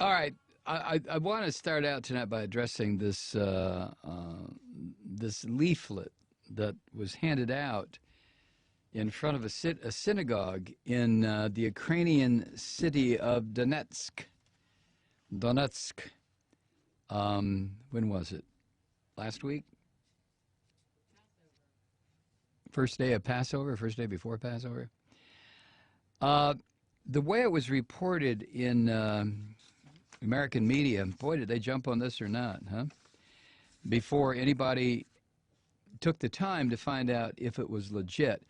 All right. I want to start out tonight by addressing this leaflet that was handed out in front of a synagogue in the Ukrainian city of Donetsk. Donetsk. When was it? Last week? First day of Passover? First day before Passover? The way it was reported in American media, boy, did they jump on this or not, huh? Before anybody took the time to find out if it was legit.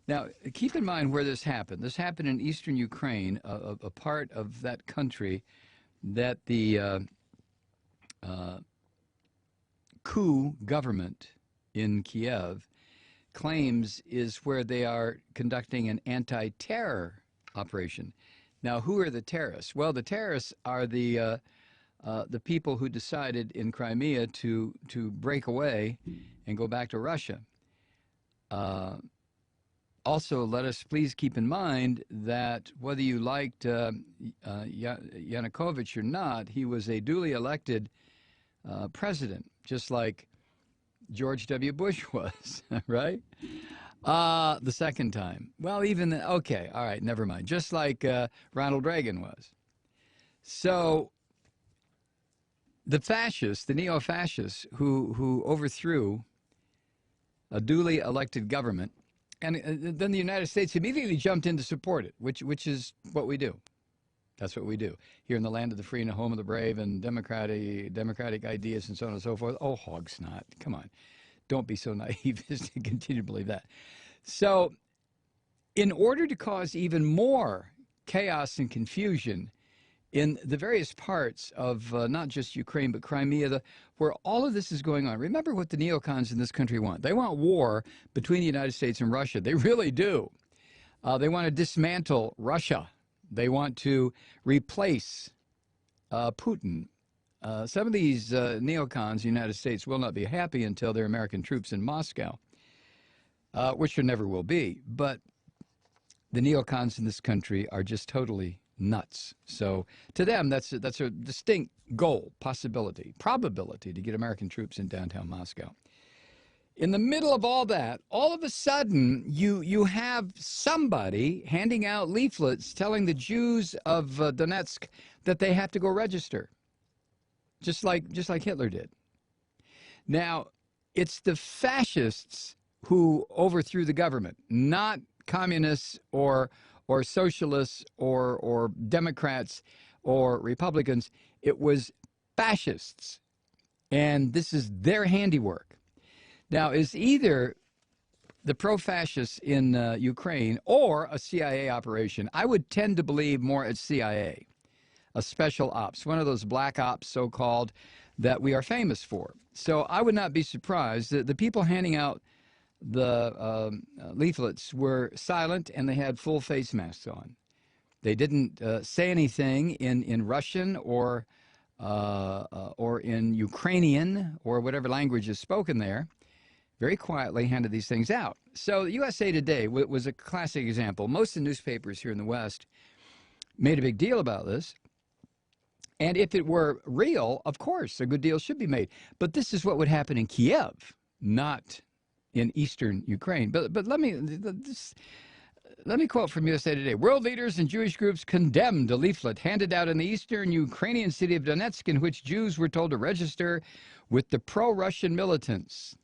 Now, keep in mind where this happened. This happened in eastern Ukraine, a part of that country that the coup government in Kiev claims is where they are conducting an anti-terror operation. Now, who are the terrorists? Well, the terrorists are the people who decided in Crimea to break away and go back to Russia. Also, let us please keep in mind that whether you liked Yanukovych or not, he was a duly elected president, just like George W. Bush was, right? The second time. Well, even, okay, all right, never mind. Just like Ronald Reagan was. So the fascists, the neo-fascists who overthrew a duly elected government, and then the United States immediately jumped in to support it, which is what we do. That's what we do. Here in the land of the free and the home of the brave and democratic ideas and so on and so forth. Oh, hog snot. Come on. Don't be so naive as to continue to believe that. So in order to cause even more chaos and confusion in the various parts of not just Ukraine, but Crimea, where all of this is going on, remember what the neocons in this country want. They want war between the United States and Russia. They really do. They want to dismantle Russia. They want to replace Putin. Some of these neocons in the United States will not be happy until there are American troops in Moscow, which there never will be. But the neocons in this country are just totally nuts. So to them, that's a distinct goal, possibility, probability to get American troops in downtown Moscow. In the middle of all that, all of a sudden, you have somebody handing out leaflets telling the Jews of Donetsk that they have to go register, just like Hitler did. Now, it's the fascists who overthrew the government, not communists or socialists or Democrats or Republicans. It was fascists, and this is their handiwork. Now, it's either the pro-fascists in Ukraine or a CIA operation. I would tend to believe more it's CIA, a special ops, one of those black ops, so-called, that we are famous for. So I would not be surprised that the people handing out the leaflets were silent and they had full face masks on. They didn't say anything in Russian or in Ukrainian or whatever language is spoken there. Very quietly handed these things out. So USA Today was a classic example. Most of the newspapers here in the West made a big deal about this. And if it were real, of course, a good deal should be made. But this is what would happen in Kiev, not in eastern Ukraine. But let me quote from USA Today. World leaders and Jewish groups condemned a leaflet handed out in the eastern Ukrainian city of Donetsk in which Jews were told to register with the pro-Russian militants.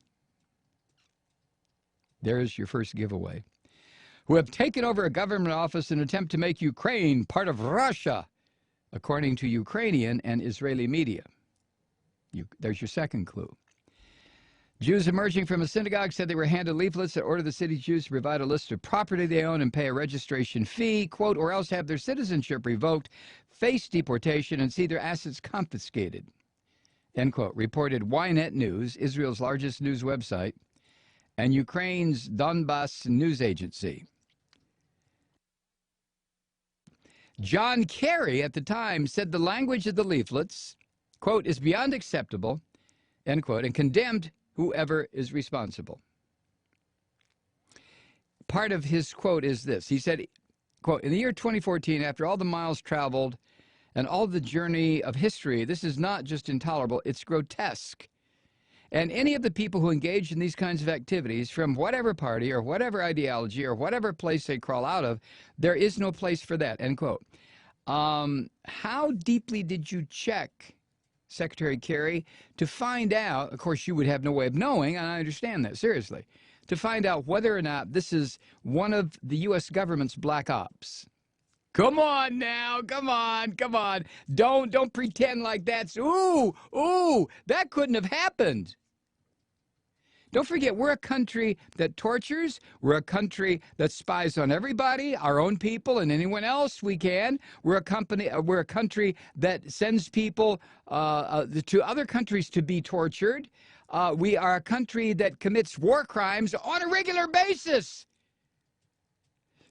There's your first giveaway. Who have taken over a government office in an attempt to make Ukraine part of Russia, according to Ukrainian and Israeli media. There's your second clue. Jews emerging from a synagogue said they were handed leaflets that ordered the city's Jews to provide a list of property they own and pay a registration fee, quote, or else have their citizenship revoked, face deportation, and see their assets confiscated, end quote, reported Ynet News, Israel's largest news website, and Ukraine's Donbas news agency. John Kerry at the time said the language of the leaflets, quote, is beyond acceptable, end quote, and condemned whoever is responsible. Part of his quote is this. He said, quote, in the year 2014, after all the miles traveled and all the journey of history, this is not just intolerable, it's grotesque. And any of the people who engage in these kinds of activities, from whatever party or whatever ideology or whatever place they crawl out of, there is no place for that, end quote. How deeply did you check, Secretary Kerry, to find out, of course you would have no way of knowing, and I understand that, seriously, to find out whether or not this is one of the U.S. government's black ops? Come on now, come on, come on. Don't pretend like that's, ooh, that couldn't have happened. Don't forget, we're a country that tortures. We're a country that spies on everybody, our own people and anyone else we can. We're a country that sends people to other countries to be tortured. We are a country that commits war crimes on a regular basis.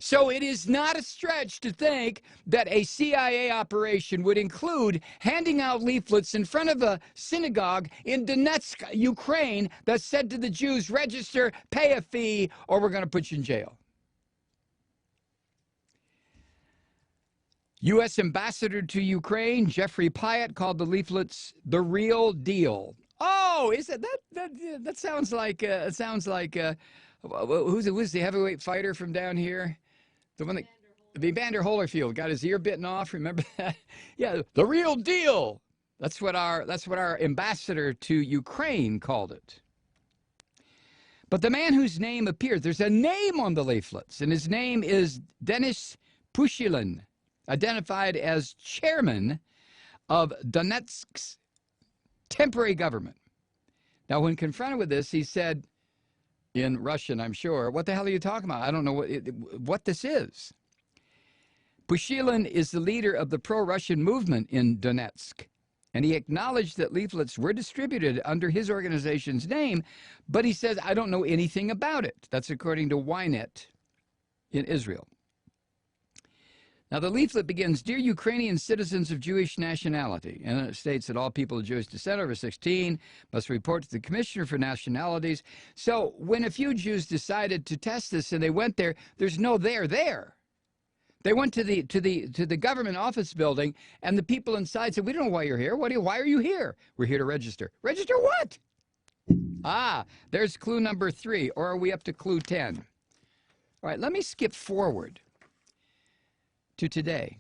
So it is not a stretch to think that a CIA operation would include handing out leaflets in front of a synagogue in Donetsk, Ukraine, that said to the Jews, register, pay a fee, or we're going to put you in jail. U.S. Ambassador to Ukraine, Jeffrey Pyatt, called the leaflets the real deal. Oh, is it that sounds like who's the heavyweight fighter from down here? The one that, Evander Holyfield got his ear bitten off. Remember that? Yeah, the real deal. That's what our ambassador to Ukraine called it. But the man whose name appears, there's a name on the leaflets, and his name is Denis Pushilin, identified as chairman of Donetsk's temporary government. Now, when confronted with this, he said, in Russian, I'm sure, what the hell are you talking about? I don't know what this is. Pushilin is the leader of the pro-Russian movement in Donetsk, and he acknowledged that leaflets were distributed under his organization's name, but he says, I don't know anything about it. That's according to Ynet in Israel. Now, the leaflet begins, Dear Ukrainian citizens of Jewish nationality, and it states that all people of Jewish descent over 16 must report to the Commissioner for Nationalities. So when a few Jews decided to test this and they went there, there's no there there. They went to the government office building, and the people inside said, we don't know why you're here. Why are you here? We're here to register. Register what? Ah, there's clue number 3, or are we up to clue 10? All right, let me skip forward to today.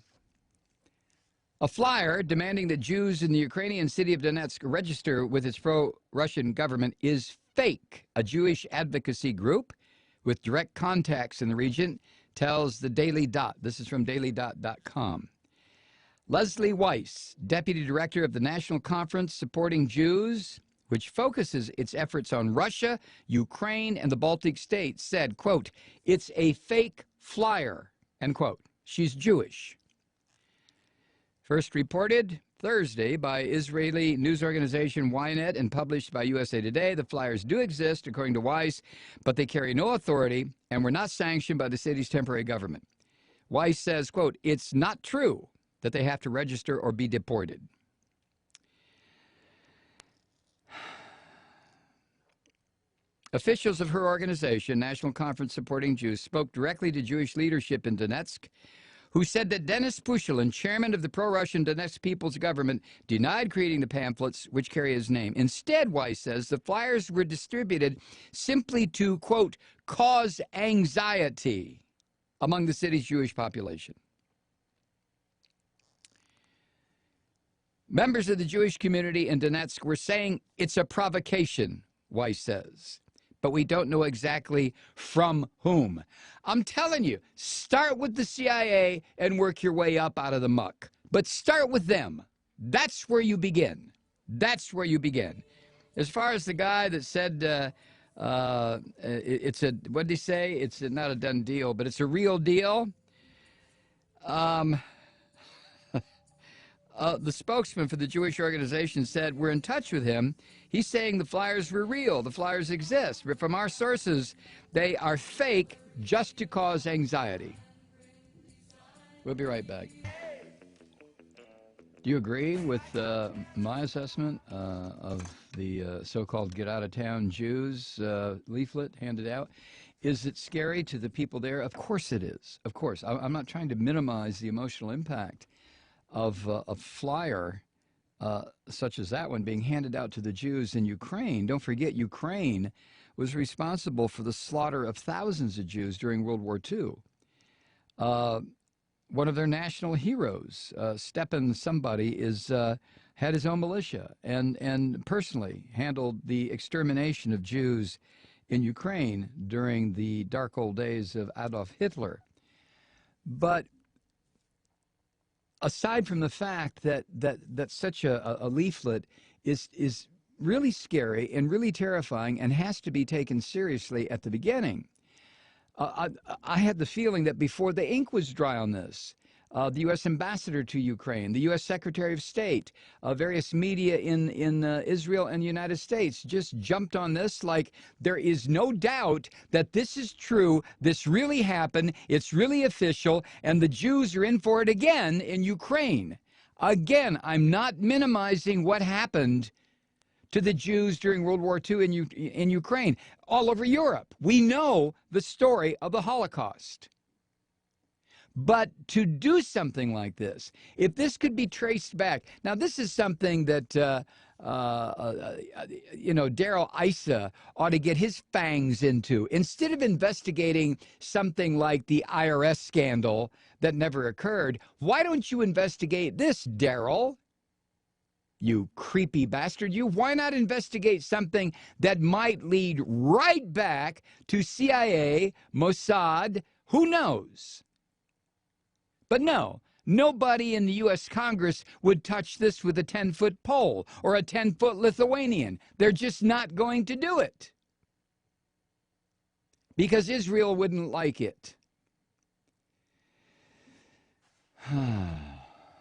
A flyer demanding that Jews in the Ukrainian city of Donetsk register with its pro-Russian government is fake. A Jewish advocacy group with direct contacts in the region tells the Daily Dot. This is from dailydot.com. Leslie Weiss, deputy director of the National Conference Supporting Jews, which focuses its efforts on Russia, Ukraine, and the Baltic states, said, quote, it's a fake flyer, end quote. She's Jewish. First reported Thursday by Israeli news organization Ynet and published by USA Today. The flyers do exist, according to Weiss, but they carry no authority and were not sanctioned by the city's temporary government. Weiss says, quote, it's not true that they have to register or be deported. Officials of her organization, National Conference Supporting Jews, spoke directly to Jewish leadership in Donetsk, who said that Denis Pushilin, chairman of the pro-Russian Donetsk People's Government, denied creating the pamphlets which carry his name. Instead, Weiss says, the flyers were distributed simply to, quote, cause anxiety among the city's Jewish population. Members of the Jewish community in Donetsk were saying it's a provocation, Weiss says, but we don't know exactly from whom. I'm telling you, start with the CIA and work your way up out of the muck. But start with them. That's where you begin. That's where you begin. As far as the guy that said it's a, what did he say? It's not a done deal, but it's a real deal. The spokesman for the Jewish organization said, we're in touch with him. He's saying the flyers were real. The flyers exist. But from our sources, they are fake just to cause anxiety. We'll be right back. Do you agree with my assessment of the so-called get-out-of-town Jews leaflet handed out? Is it scary to the people there? Of course it is. Of course. I'm not trying to minimize the emotional impact a flyer such as that one being handed out to the Jews in Ukraine. Don't forget, Ukraine was responsible for the slaughter of thousands of Jews during World War II. One of their national heroes, Stepan somebody, had his own militia and personally handled the extermination of Jews in Ukraine during the dark old days of Adolf Hitler. But aside from the fact that such a leaflet is really scary and really terrifying and has to be taken seriously at the beginning, I had the feeling that before the ink was dry on this, the U.S. ambassador to Ukraine, the U.S. Secretary of State, various media in Israel and the United States just jumped on this like there is no doubt that this is true, this really happened, it's really official, and the Jews are in for it again in Ukraine. Again, I'm not minimizing what happened to the Jews during World War II in Ukraine, all over Europe. We know the story of the Holocaust. But to do something like this, if this could be traced back, now this is something that, Darrell Issa ought to get his fangs into. Instead of investigating something like the IRS scandal that never occurred, why don't you investigate this, Darrell? You creepy bastard, you. Why not investigate something that might lead right back to CIA, Mossad, who knows? But no, nobody in the U.S. Congress would touch this with a 10-foot pole or a 10-foot Lithuanian. They're just not going to do it because Israel wouldn't like it.